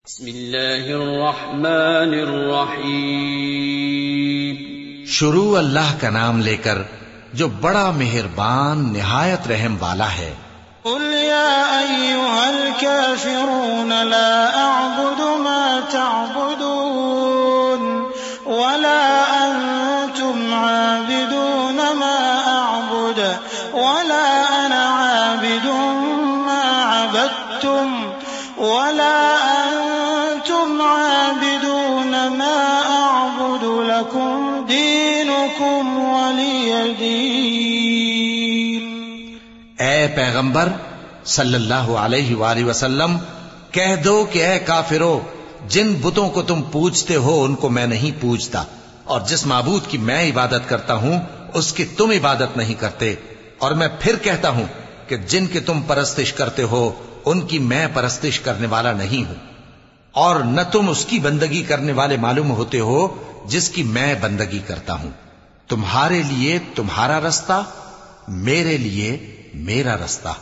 بسم اللہ الرحمن الرحیم۔ شروع اللہ کا نام لے کر جو بڑا مہربان نہایت رحم والا ہے۔ قل یا ایھا الکافرون لا اعبد ما تعبدون ولا انتم عابدون ما اعبد ولا انا عابد ما عبدتم ولا انتم عابدون ما اعبد لكم دینکم ولی دین۔ اے پیغمبر صلی اللہ علیہ وآلہ وسلم کہہ دو کہ اے کافرو، جن بتوں کو تم پوجتے ہو ان کو میں نہیں پوجتا، اور جس معبود کی میں عبادت کرتا ہوں اس کی تم عبادت نہیں کرتے، اور میں پھر کہتا ہوں کہ جن کی تم پرستش کرتے ہو ان کی میں پرستش کرنے والا نہیں ہوں، اور نہ تم اس کی بندگی کرنے والے معلوم ہوتے ہو جس کی میں بندگی کرتا ہوں۔ تمہارے لیے تمہارا رستہ، میرے لیے میرا رستہ۔